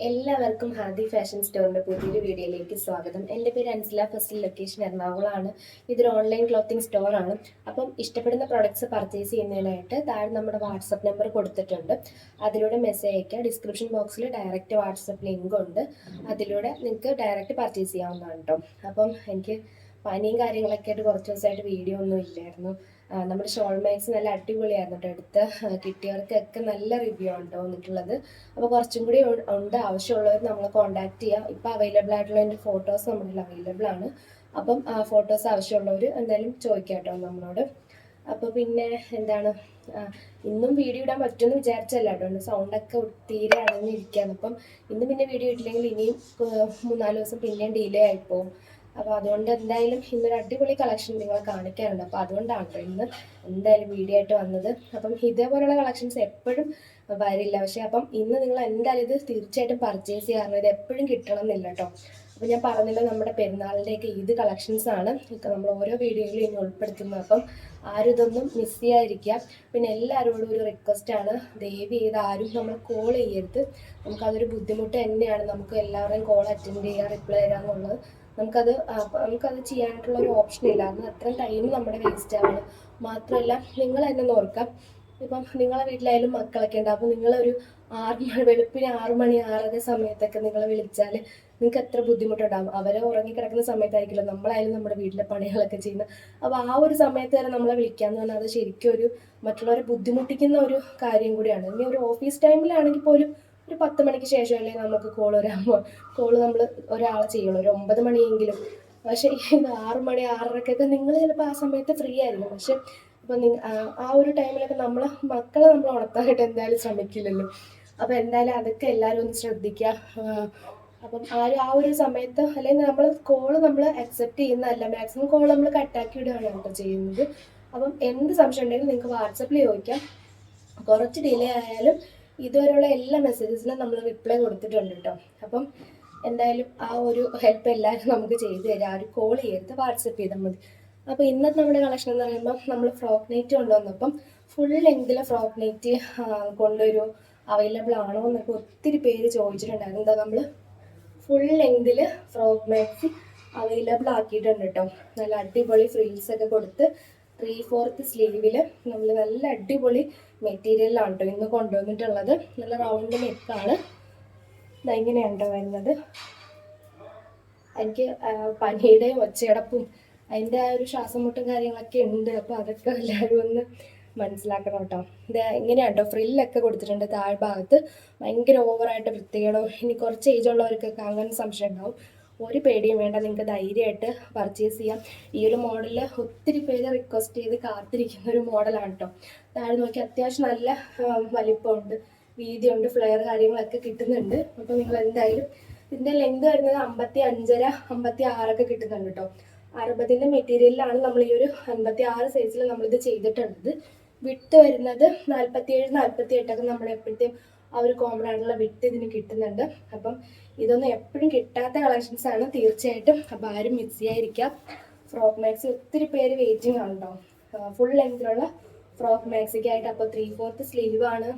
എല്ലാവർക്കും ഹാദി ഫാഷൻ സ്റ്റോറിന്റെ പുതിയൊരു വീഡിയോയിലേക്ക് സ്വാഗതം. എൻ്റെ പേര് അൻസില. First location എറണാകുളമാണ്. ഇതൊരു ഓൺലൈൻ ക്ലോത്തിങ് സ്റ്റോറാണ്. അപ്പം ഇഷ്ടപ്പെടുന്ന പ്രൊഡക്ട്സ് പർച്ചേസ് ചെയ്യുന്നതിനായിട്ട് താഴെ നമ്മുടെ വാട്സപ്പ് നമ്പർ കൊടുത്തിട്ടുണ്ട്. അതിലൂടെ മെസ്സേജ് അയക്കുക. ഡിസ്ക്രിപ്ഷൻ ബോക്സിൽ ഡയറക്റ്റ് വാട്സപ്പ് ലിങ്ക് ഉണ്ട്. അതിലൂടെ നിങ്ങൾക്ക് ഡയറക്റ്റ് പർച്ചേസ് ചെയ്യാവുന്നതാണ് കേട്ടോ. അപ്പം എനിക്ക് പനിയും കാര്യങ്ങളൊക്കെ ആയിട്ട് കുറച്ച് ദിവസമായിട്ട് വീഡിയോ ഒന്നും ഇല്ലായിരുന്നു. നമ്മുടെ ഷോൾ മാക്സ് നല്ല അടിപൊളിയായിരുന്നു കേട്ടോ. എടുത്ത് കിട്ടിയവർക്കൊക്കെ നല്ല റിവ്യൂ ആണ് കേട്ടോ വന്നിട്ടുള്ളത്. അപ്പോൾ കുറച്ചും കൂടി ഉണ്ട്. ആവശ്യമുള്ളവർ നമ്മളെ കോൺടാക്ട് ചെയ്യുക. ഇപ്പോൾ അവൈലബിൾ ആയിട്ടുള്ള എൻ്റെ ഫോട്ടോസ് നമ്മുടെ അവൈലബിൾ ആണ്. അപ്പം ഫോട്ടോസ് ആവശ്യമുള്ളവർ എന്തായാലും ചോദിക്കാം കേട്ടോ നമ്മളോട്. അപ്പോൾ പിന്നെ എന്താണ്, ഇന്നും വീഡിയോ ഇടാൻ പറ്റുമെന്ന് വിചാരിച്ചല്ല കേട്ടോ. സൗണ്ടൊക്കെ തീരെ അടഞ്ഞിരിക്കുകയാണ്. അപ്പം ഇന്ന് പിന്നെ വീഡിയോ ഇട്ടില്ലെങ്കിൽ ഇനിയും 3-4 ദിവസം പിന്നെയും ഡിലേ ആയിപ്പോവും. അപ്പോൾ അതുകൊണ്ട് എന്തായാലും ഇന്നൊരു അടിപൊളി കളക്ഷൻ നിങ്ങളെ കാണിക്കാറുണ്ട്. അപ്പോൾ അതുകൊണ്ടാണ് കേട്ടോ ഇന്ന് എന്തായാലും വീഡിയോ ആയിട്ട് വന്നത്. അപ്പം ഇതേപോലെയുള്ള കളക്ഷൻസ് എപ്പോഴും വരില്ല. പക്ഷേ അപ്പം ഇന്ന് നിങ്ങൾ എന്തായാലും ഇത് തീർച്ചയായിട്ടും പർച്ചേസ് ചെയ്യാറുണ്ട്. ഇത് എപ്പോഴും കിട്ടണം എന്നില്ല കേട്ടോ. അപ്പോൾ ഞാൻ പറഞ്ഞല്ലോ, നമ്മുടെ പെരുന്നാളിൻ്റെയൊക്കെ ഈദ് കളക്ഷൻസ് ആണ് നമ്മൾ ഓരോ വീഡിയോയിലും ഇനി ഉൾപ്പെടുത്തുന്നത്. അപ്പം ആരും ഇതൊന്നും മിസ് ചെയ്യാതിരിക്കുക. പിന്നെ എല്ലാവരോടും ഒരു റിക്വസ്റ്റാണ്, ദയവ് ചെയ്ത് ആരും നമ്മൾ കോൾ ചെയ്യരുത്. നമുക്കതൊരു ബുദ്ധിമുട്ട് തന്നെയാണ്. നമുക്ക് എല്ലാവരുടെയും കോൾ അറ്റൻഡ് ചെയ്യുക, റിപ്ലൈ തരിക എന്നുള്ളത് നമുക്കത് ചെയ്യാനായിട്ടുള്ള ഒരു ഓപ്ഷൻ ഇല്ല. അത് അത്രയും ടൈം നമ്മുടെ വേസ്റ്റ് ആവുന്നു. മാത്രമല്ല, നിങ്ങൾ തന്നെ ഓർക്കാം, ഇപ്പം നിങ്ങളെ വീട്ടിലായാലും മക്കളൊക്കെ ഉണ്ട്. അപ്പോൾ നിങ്ങളൊരു 6 മണി, വെളുപ്പിന് 6 മണി 6:30 സമയത്തൊക്കെ നിങ്ങളെ വിളിച്ചാൽ നിങ്ങൾക്ക് എത്ര ബുദ്ധിമുട്ടുണ്ടാകും. അവരെ ഉറങ്ങിക്കിടക്കുന്ന സമയത്തായിരിക്കില്ല നമ്മളായാലും നമ്മുടെ വീട്ടിലെ പണികളൊക്കെ ചെയ്യുന്നത്. അപ്പോൾ ആ ഒരു സമയത്ത് വരെ നമ്മളെ വിളിക്കാന്ന് പറഞ്ഞാൽ അത് ശരിക്കും ഒരു മറ്റുള്ളവരെ ബുദ്ധിമുട്ടിക്കുന്ന ഒരു കാര്യം കൂടിയാണ്. ഇനി ഒരു ഓഫീസ് ടൈമിലാണെങ്കിൽ പോലും ഒരു 10 മണിക്ക് ശേഷം അല്ലെങ്കിൽ നമുക്ക് കോള് നമ്മൾ ഒരാളെ ചെയ്യണം, ഒരു 9 മണിയെങ്കിലും. പക്ഷേ ഇത് 6 മണി 6:30 നിങ്ങൾ ചിലപ്പോൾ ആ സമയത്ത് ഫ്രീ ആയിരിക്കും. പക്ഷെ അപ്പം ആ ഒരു ടൈമിലൊക്കെ മക്കളെ നമ്മൾ ഉണർത്താനായിട്ട് എന്തായാലും ശ്രമിക്കില്ലല്ലോ. അപ്പോൾ എന്തായാലും അതൊക്കെ എല്ലാവരും ഒന്ന് ശ്രദ്ധിക്കുക. അപ്പം ആരും ആ ഒരു സമയത്ത്, അല്ലെങ്കിൽ നമ്മൾ അക്സെപ്റ്റ് ചെയ്യുന്നതല്ല, മാക്സിമം കോൾ നമ്മൾ കട്ടാക്കി വിടുകയാണ് കേട്ടോ ചെയ്യുന്നത്. അപ്പം എന്ത് സംശയം ഉണ്ടെങ്കിലും നിങ്ങൾക്ക് വാട്സപ്പിൽ ചോദിക്കാം. കുറച്ച് ഡിലേ ആയാലും ഇതുവരെയുള്ള എല്ലാ മെസ്സേജസിനും നമ്മൾ റിപ്ലൈ കൊടുത്തിട്ടുണ്ട് കേട്ടോ. അപ്പം എന്തായാലും ആ ഒരു ഹെൽപ്പ് എല്ലാവരും നമുക്ക് ചെയ്തു തരാം. ആരും കോൾ ചെയ്യരുത്, വാട്സപ്പ് ചെയ്താൽ മതി. അപ്പോൾ ഇന്നത്തെ നമ്മുടെ കളക്ഷൻ എന്ന് പറയുമ്പോൾ നമ്മൾ ഫ്രോക്ക് നൈറ്റ് കൊണ്ടുവന്നപ്പം ഫുൾ ലെങ്തിലെ ഫ്രോക്ക് നൈറ്റ് കൊണ്ടൊരു അവൈലബിൾ ആണോ എന്നൊക്കെ ഒത്തിരി പേര് ചോദിച്ചിട്ടുണ്ടായിരുന്നു. എന്താ, നമ്മൾ ഫുൾ ലെങ്തിൽ ഫ്രോക്ക് മാക്സി അവൈലബിൾ ആക്കിയിട്ടുണ്ട് കേട്ടോ. നല്ല അടിപൊളി ഫ്രിൽസ് ഒക്കെ കൊടുത്ത് 3/4 സ്ലീവിൽ നമ്മൾ നല്ല അടിപൊളി മെറ്റീരിയലാണ് കേട്ടോ ഇന്ന് കൊണ്ടുവന്നിട്ടുള്ളത്. നല്ല റൗണ്ട് നെക്കാണ്. ഇതെങ്ങനെയുണ്ടോ വരുന്നത്. എനിക്ക് പനിയുടെയും ഒച്ചയടപ്പും അതിൻ്റെ ആ ഒരു ശ്വാസം മുട്ടും കാര്യങ്ങളൊക്കെ ഉണ്ട്. അപ്പോൾ അതൊക്കെ എല്ലാവരും ഒന്ന് മനസ്സിലാക്കണം കേട്ടോ. ഇത് ഇങ്ങനെയാണ് കേട്ടോ. ഫ്രില്ലൊക്കെ കൊടുത്തിട്ടുണ്ട് താഴ്ഭാഗത്ത്. ഭയങ്കര ഓവറായിട്ട് വൃത്തികേടോ, ഇനി കുറച്ച് ഏജ് ഉള്ളവർക്കൊക്കെ അങ്ങനെ സംശയം ഉണ്ടാവും. ഒരു പേടിയും വേണ്ട, നിങ്ങൾക്ക് ധൈര്യമായിട്ട് പർച്ചേസ് ചെയ്യാം. ഈ ഒരു മോഡലിൽ ഒത്തിരി പേര് റിക്വസ്റ്റ് ചെയ്ത് കാത്തിരിക്കുന്ന ഒരു മോഡലാണ് കേട്ടോ. താഴെ നോക്കി അത്യാവശ്യം നല്ല വലിപ്പമുണ്ട്, വീതിയുണ്ട്, ഫ്ലെയർ കാര്യങ്ങളൊക്കെ കിട്ടുന്നുണ്ട്. അപ്പോൾ നിങ്ങൾ എന്തായാലും ഇതിൻ്റെ ലെങ്ത് വരുന്നത് 55.5 56 കിട്ടുന്നുണ്ട് കേട്ടോ. 60 മെറ്റീരിയലിലാണ് നമ്മൾ ഈ ഒരു 56 സൈസിൽ നമ്മളിത് ചെയ്തിട്ടുള്ളത്. വിട്ട് വരുന്നത് 47 48 നമ്മൾ എപ്പോഴത്തെയും ആ ഒരു കോമൺ ആയിട്ടുള്ള വിട്ട് ഇതിന് കിട്ടുന്നുണ്ട്. അപ്പം ഇതൊന്നും എപ്പോഴും കിട്ടാത്ത കളക്ഷൻസ് ആണ് തീർച്ചയായിട്ടും. അപ്പം ആരും മിസ് ചെയ്യാതിരിക്കുക. ഫ്രോക്ക് മാക്സി ഒത്തിരി പേര് വെയിറ്റിംഗ് ആണ് കേട്ടോ, ഫുൾ ലെങ്തിലുള്ള ഫ്രോക്ക് മാക്സിക്കായിട്ട്. അപ്പോൾ 3/4 സ്ലീവാണ്.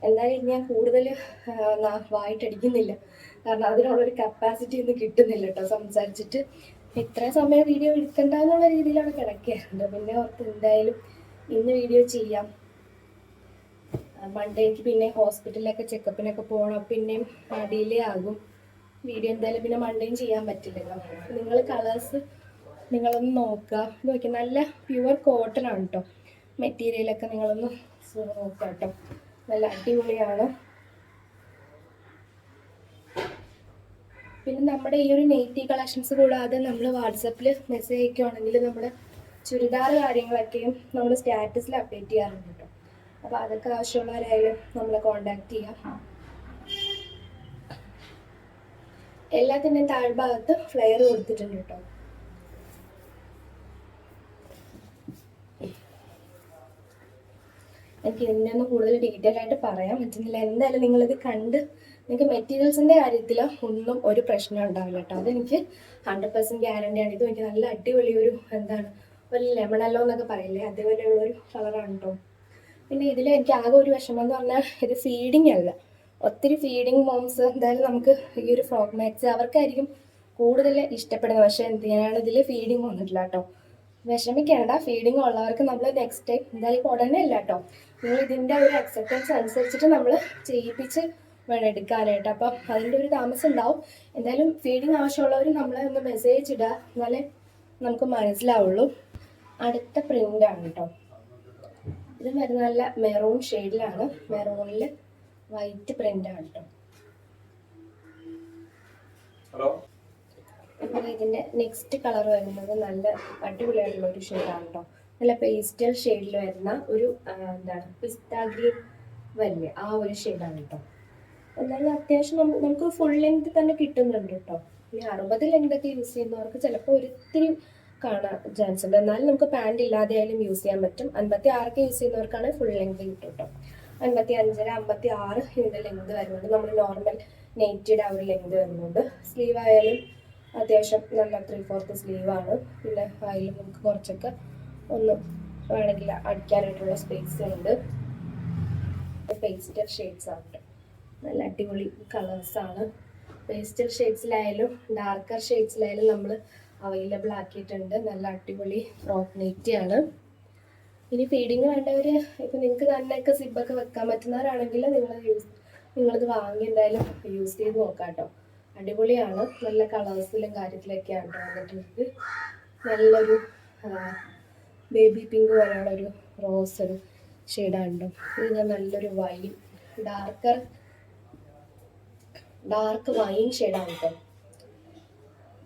എന്തായാലും ഞാൻ കൂടുതൽ വായിട്ടടിക്കുന്നില്ല, കാരണം അതിനുള്ളൊരു കപ്പാസിറ്റി ഒന്നും കിട്ടുന്നില്ല കേട്ടോ സംസാരിച്ചിട്ട്. ഇത്ര സമയം വീഡിയോ എടുക്കണ്ട എന്നുള്ള രീതിയിലാണ് കിടക്കാറുണ്ട്. പിന്നെ ഓർത്ത് എന്തായാലും ഇന്ന് വീഡിയോ ചെയ്യാം. മൺഡേക്ക് പിന്നെ ഹോസ്പിറ്റലിലൊക്കെ ചെക്കപ്പിനൊക്കെ പോകണം, പിന്നെയും ഡിലേ ആകും വീഡിയോ. എന്തായാലും പിന്നെ മൺഡേയും ചെയ്യാൻ പറ്റില്ലല്ലോ. നിങ്ങൾ കളേഴ്സ് നിങ്ങളൊന്ന് നോക്കുക. നോക്കി നല്ല പ്യുവർ കോട്ടൺ ആണ് കേട്ടോ മെറ്റീരിയലൊക്കെ. നിങ്ങളൊന്ന് നോക്കുക കേട്ടോ, നല്ല അടിപൊളിയാണ്. പിന്നെ നമ്മുടെ ഈ ഒരു നൈറ്റി കളക്ഷൻസ് കൂടാതെ നമ്മൾ വാട്സപ്പിൽ മെസ്സേജ് അയക്കുകയാണെങ്കിൽ നമ്മുടെ ചുരിദാർ കാര്യങ്ങളൊക്കെയും നമ്മൾ സ്റ്റാറ്റസിൽ അപ്ഡേറ്റ് ചെയ്യാറുണ്ട് കേട്ടോ. അപ്പോൾ അതൊക്കെ ആവശ്യമുള്ളവരായാലും നമ്മളെ കോണ്ടാക്ട് ചെയ്യാം. എല്ലാത്തിൻ്റെയും താഴ്ഭാഗത്ത് ഫ്ലെയർ കൊടുത്തിട്ടുണ്ട് കേട്ടോ. എനിക്ക് ഇതിനൊന്നും കൂടുതൽ ഡീറ്റെയിൽ ആയിട്ട് പറയാൻ പറ്റുന്നില്ല. എന്തായാലും നിങ്ങളിത് കണ്ട് നിങ്ങൾക്ക് മെറ്റീരിയൽസിൻ്റെ കാര്യത്തിൽ ഒന്നും ഒരു പ്രശ്നം ഉണ്ടാവില്ല കേട്ടോ. അതെനിക്ക് 100% ഗ്യാരണ്ടിയാണ്. ഇത് എനിക്ക് നല്ല അടിപൊളി ഒരു ഒരു ലെമണല്ലോ എന്നൊക്കെ പറയില്ലേ, അതേപോലെയുള്ളൊരു കളറാണ് കേട്ടോ. പിന്നെ ഇതിൽ എനിക്ക് ആകെ ഒരു വിഷമം എന്ന് പറഞ്ഞാൽ ഇത് ഫീഡിങ് അല്ല, ഒത്തിരി ഫീഡിങ് മോംസ് എന്തായാലും നമുക്ക് ഈ ഒരു ഫ്രോക്ക് മാക്സി അവർക്കായിരിക്കും കൂടുതൽ ഇഷ്ടപ്പെടുന്നത്. പക്ഷേ എന്ത് ചെയ്യാനാണ്, ഇതിൽ ഫീഡിങ് വന്നിട്ടില്ല കേട്ടോ. വിഷമിക്കേണ്ട, ഫീഡിങ് ഉള്ളവർക്ക് നമ്മൾ നെക്സ്റ്റ് ടൈം എന്തായാലും ഉടനെ അല്ല കേട്ടോ, നിങ്ങൾ ഇതിൻ്റെ ഒരു അക്സെപ്റ്റൻസ് അനുസരിച്ചിട്ട് നമ്മൾ ചെയ്യിപ്പിച്ച് വേണം എടുക്കാനായിട്ട്. അപ്പം അതിൻ്റെ ഒരു താമസം ഉണ്ടാവും. എന്തായാലും ഫീഡിങ് ആവശ്യമുള്ളവർ നമ്മളെ ഒന്ന് മെസ്സേജ് ഇടുക, എന്നാലേ നമുക്ക് മനസ്സിലാവുള്ളൂ. അടുത്ത പ്രിൻ്റാണ് കേട്ടോ. ഇത് വരുന്ന നല്ല മെറൂൺ ഷെയ്ഡിലാണ്, മെറൂണിൽ വൈറ്റ് പ്രിൻ്റാണ് കേട്ടോ. അപ്പോൾ ഇതിൻ്റെ നെക്സ്റ്റ് കളർ വരുന്നത് നല്ല അടിപൊളിയായിട്ടുള്ള ഒരു ഷെയ്ഡാണ് കേട്ടോ. നല്ല പേസ്റ്റൽ ഷെയ്ഡിൽ വരുന്ന ഒരു എന്താണ് പിസ്ത ഗ്രീൻ വരില്ലേ, ആ ഒരു ഷെയ്ഡാണ് കേട്ടോ. എന്നാലും അത്യാവശ്യം നമുക്ക് ഫുൾ ലെങ്ത് തന്നെ കിട്ടുന്നുണ്ട് കേട്ടോ. ഈ 60 ലെങ്തൊക്കെ യൂസ് ചെയ്യുന്നവർക്ക് ചിലപ്പോൾ ഒരിത്തിരി കാണാൻ ചാൻസ് ഉണ്ട്. എന്നാലും നമുക്ക് പാൻറ് ഇല്ലാതെ ആയാലും യൂസ് ചെയ്യാൻ പറ്റും. 56 യൂസ് ചെയ്യുന്നവർക്കാണ് ഫുൾ ലെങ്ത് കിട്ടും കേട്ടോ. 55, 56 ഇതിൻ്റെ ലെങ്ത് വരുന്നുണ്ട്. നമ്മൾ നോർമൽ നെയ്റ്റിയുടെ ആ ഒരു ലെങ്ത് വരുന്നുണ്ട്. സ്ലീവ് ആയാലും അത്യാവശ്യം നല്ല 3/4 സ്ലീവാണ്. പിന്നെ അതിൽ നമുക്ക് കുറച്ചൊക്കെ ഒന്ന് വേണമെങ്കിൽ അടിക്കാനായിട്ടുള്ള സ്പേസ് ഉണ്ട്. പേസ്റ്റൽ ഷെയ്ഡ്സ് ആണ്, നല്ല അടിപൊളി കളേഴ്സാണ്. പേസ്റ്റൽ ഷെയ്ഡ്സിലായാലും ഡാർക്കർ ഷെയ്ഡ്സിലായാലും നമ്മൾ അവൈലബിൾ ആക്കിയിട്ടുണ്ട്. നല്ല അടിപൊളി ഫ്രോക്ക് നെറ്റിയാണ്. ഇനി ഫീഡിങ് വേണ്ടവർ, ഇപ്പം നിങ്ങൾക്ക് തന്നെയൊക്കെ സിബൊക്കെ വെക്കാൻ പറ്റുന്നവരാണെങ്കിൽ നിങ്ങളിത് വാങ്ങി എന്തായാലും യൂസ് ചെയ്ത് നോക്കാം കേട്ടോ. അടിപൊളിയാണ്, നല്ല കളേഴ്സിലും കാര്യത്തിലൊക്കെയാണ് കേട്ടോ വന്നിട്ടുള്ളത്. നല്ലൊരു ബേബി പിങ്ക് പോലെയുള്ളൊരു റോസ് ഒരു ഷെയ്ഡാണ് കേട്ടോ. ഇത് നല്ലൊരു വൈൻ ഡാർക്ക് വൈൻ ഷെയ്ഡാണ് കേട്ടോ.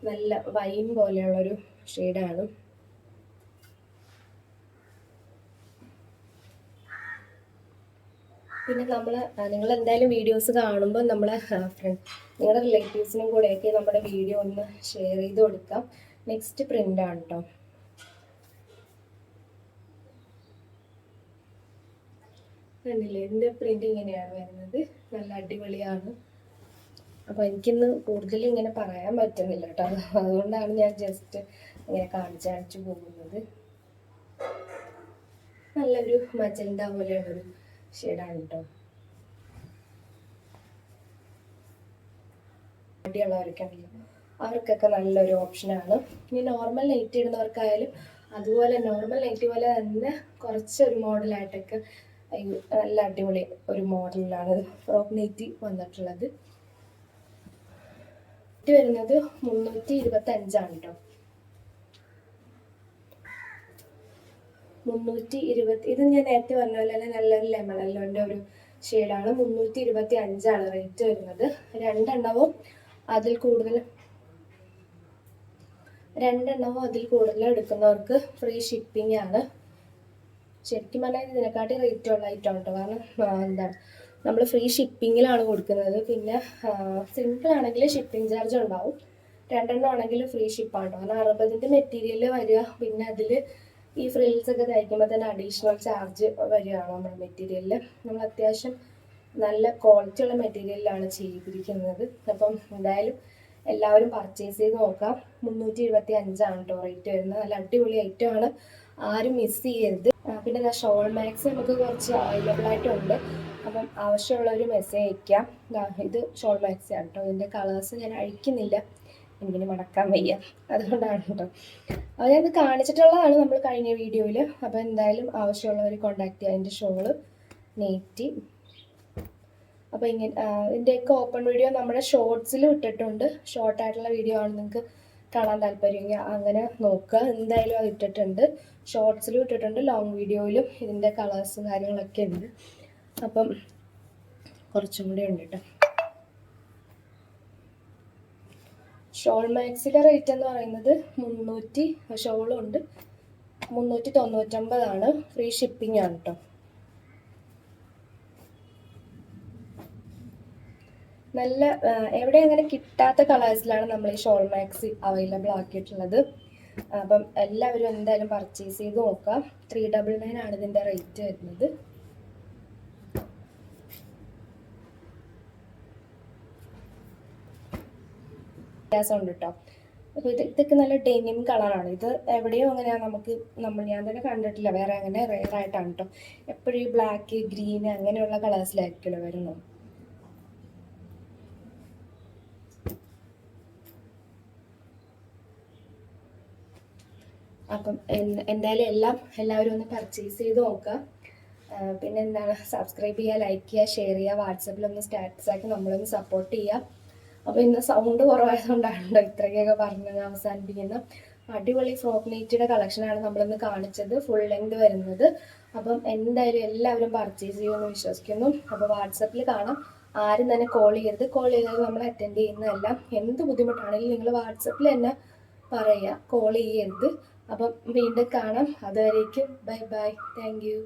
നല്ല വൈൻ പോലെയുള്ളൊരു ഷെയ്ഡാണ്. പിന്നെ നിങ്ങൾ എന്തായാലും വീഡിയോസ് കാണുമ്പോൾ നിങ്ങളുടെ റിലേറ്റീവ്സിനും കൂടെയൊക്കെ നമ്മുടെ വീഡിയോ ഒന്ന് ഷെയർ ചെയ്ത് കൊടുക്കാം. നെക്സ്റ്റ് പ്രിൻ്റാണ് കേട്ടോ. കണ്ടില്ലേ, ഇതിൻ്റെ പ്രിൻ്റ് ഇങ്ങനെയാണ് വരുന്നത്. നല്ല അടിപൊളിയാണ്. അപ്പോൾ എനിക്കിന്ന് കൂടുതൽ ഇങ്ങനെ പറയാൻ പറ്റുന്നില്ല കേട്ടോ, അതുകൊണ്ടാണ് ഞാൻ ജസ്റ്റ് ഇങ്ങനെ കാണിച്ചു പോകുന്നത്. നല്ലൊരു മജന്ത പോലെയുള്ളൊരു ഷെയ്ഡാണ് കേട്ടോ. അടിയുള്ളവർക്കാണല്ലോ, അവർക്കൊക്കെ നല്ലൊരു ഓപ്ഷനാണ്. ഇനി നോർമൽ നൈറ്റ് ഇടുന്നവർക്കായാലും അതുപോലെ നോർമൽ നൈറ്റ് പോലെ തന്നെ കുറച്ചൊരു മോഡലായിട്ടൊക്കെ നല്ല അടിപൊളി ഒരു മോഡലിലാണ് ഫ്രോക്ക് നൈറ്റി വന്നിട്ടുള്ളത്. ഇത് വരുന്നത് 325 കേട്ടോ. 320. ഇത് ഞാൻ നേരത്തെ പറഞ്ഞ പോലെ തന്നെ നല്ലൊരു ലെമൺ യെല്ലോൻ്റെ ഒരു ഷെയ്ഡാണ്. 325 റേറ്റ് വരുന്നത്. രണ്ടെണ്ണവും അതിൽ കൂടുതൽ എടുക്കുന്നവർക്ക് ഫ്രീ ഷിപ്പിംഗ് ആണ്. ശരിക്കും പറഞ്ഞാൽ ഇതിനെക്കാട്ടി റേറ്റ് ഉള്ള ഐറ്റം കേട്ടോ. കാരണം എന്താണ്, നമ്മൾ ഫ്രീ ഷിപ്പിങ്ങിലാണ് കൊടുക്കുന്നത്. പിന്നെ സിംഗിൾ ആണെങ്കിൽ ഷിപ്പിംഗ് ചാർജ് ഉണ്ടാവും. 2 ആണെങ്കിൽ ഫ്രീ ഷിപ്പാണ് കേട്ടോ. കാരണം 60 മെറ്റീരിയൽ വരിക, പിന്നെ അതിൽ ഈ ഫ്രിൽസ് ഒക്കെ തയ്ക്കുമ്പോൾ തന്നെ അഡീഷണൽ ചാർജ് വരികയാണ് നമ്മുടെ മെറ്റീരിയലിൽ. നമ്മൾ അത്യാവശ്യം നല്ല ക്വാളിറ്റി ഉള്ള മെറ്റീരിയലിലാണ് ചെയ്തിരിക്കുന്നത്. അപ്പം എന്തായാലും എല്ലാവരും പർച്ചേസ് ചെയ്ത് നോക്കാം. 325 കേട്ടോ റേറ്റ് വരുന്നത്. നല്ല അടിപൊളി ഐറ്റമാണ്, ആരും മിസ് ചെയ്യരുത്. പിന്നെ ഷോൾ മാക്സ് നമുക്ക് കുറച്ച് അവൈലബിൾ ആയിട്ടുണ്ട്. അപ്പം ആവശ്യമുള്ളവർ മെസ്സേജ് അയക്കാം. ഇത് ഷോൾ മാക്സ് ആണ് കേട്ടോ. ഇതിൻ്റെ കളേഴ്സ് ഞാൻ അഴിക്കുന്നില്ല, എനിക്കിനി മടക്കാൻ വയ്യ, അതുകൊണ്ടാണ് കേട്ടോ. അത് കാണിച്ചിട്ടുള്ളതാണ് നമ്മൾ കഴിഞ്ഞ വീഡിയോയിൽ. അപ്പോൾ എന്തായാലും ആവശ്യമുള്ളവർ കോൺടാക്ട് ചെയ്യുക. അതിൻ്റെ ഷോള് നെറ്റി. അപ്പോൾ ഇതിൻ്റെയൊക്കെ ഓപ്പൺ വീഡിയോ നമ്മുടെ ഷോർട്സിലും ഇട്ടിട്ടുണ്ട്. ഷോർട്ടായിട്ടുള്ള വീഡിയോ ആണ് നിങ്ങൾക്ക് കാണാൻ താല്പര്യമെങ്കിൽ അങ്ങനെ നോക്കുക. എന്തായാലും അത് ഇട്ടിട്ടുണ്ട്, ഷോർട്സിലും ഇട്ടിട്ടുണ്ട്, ലോങ് വീഡിയോയിലും ഇതിൻ്റെ കളേഴ്സും കാര്യങ്ങളൊക്കെ ഉണ്ട്. അപ്പം കുറച്ചും കൂടി ഉണ്ട് കേട്ടോ. ഷോൾ മാക്സിയുടെ റേറ്റ് എന്ന് പറയുന്നത് 300, ഷോളും ഉണ്ട്, 399 ഫ്രീ ഷിപ്പിംഗ് ആണ് കേട്ടോ. നല്ല എവിടെ അങ്ങനെ കിട്ടാത്ത കളേഴ്സിലാണ് നമ്മൾ ഈ ഷോൾ മാക്സി അവൈലബിൾ ആക്കിയിട്ടുള്ളത്. അപ്പം എല്ലാവരും എന്തായാലും പർച്ചേസ് ചെയ്ത് നോക്കാം. 399 ഇതിൻ്റെ റേറ്റ് വരുന്നത്. വ്യത്യാസമുണ്ട് കേട്ടോ. അപ്പോൾ ഇതൊക്കെ നല്ല ഡെനിം കളറാണ്. ഇത് എവിടെയോ അങ്ങനെ ഞാൻ തന്നെ കണ്ടിട്ടില്ല, വേറെ അങ്ങനെ റെയർ ആയിട്ടാണ് കേട്ടോ. എപ്പോഴും ഈ ബ്ലാക്ക്, ഗ്രീൻ അങ്ങനെയുള്ള കളേഴ്സിലായിരിക്കുമല്ലോ വരുന്നത്. അപ്പം എന്തായാലും എല്ലാവരും ഒന്ന് പർച്ചേസ് ചെയ്ത് നോക്കുക. പിന്നെ എന്താണ്, സബ്സ്ക്രൈബ് ചെയ്യുക, ലൈക്ക് ചെയ്യുക, ഷെയർ ചെയ്യുക, വാട്സപ്പിലൊന്ന് സ്റ്റാറ്റസാക്കി നമ്മളൊന്ന് സപ്പോർട്ട് ചെയ്യുക. അപ്പോൾ ഇന്ന് സൗണ്ട് കുറവായതുകൊണ്ടാണല്ലോ ഇത്രയൊക്കെ പറഞ്ഞ് അവസാനിപ്പിക്കുന്നത്. അടിപൊളി ഫ്രോക്ക് നെറ്റിയുടെ കളക്ഷനാണ് നമ്മളിന്ന് കാണിച്ചത്, ഫുൾ ലെങ്ത് വരുന്നത്. അപ്പം എന്തായാലും എല്ലാവരും പർച്ചേസ് ചെയ്യുമെന്ന് വിശ്വസിക്കുന്നു. അപ്പോൾ വാട്സപ്പിൽ കാണാം, ആരും തന്നെ കോൾ ചെയ്യരുത്. കോൾ ചെയ്താൽ നമ്മൾ അറ്റൻഡ് ചെയ്യുന്നതല്ല. എന്ത് ബുദ്ധിമുട്ടാണെങ്കിലും നിങ്ങൾ വാട്സപ്പിൽ തന്നെ പറയുക, കോൾ ചെയ്യരുത്. അപ്പം വീണ്ടും കാണാം. അതുവരേക്കും ബൈ ബൈ. Thank you.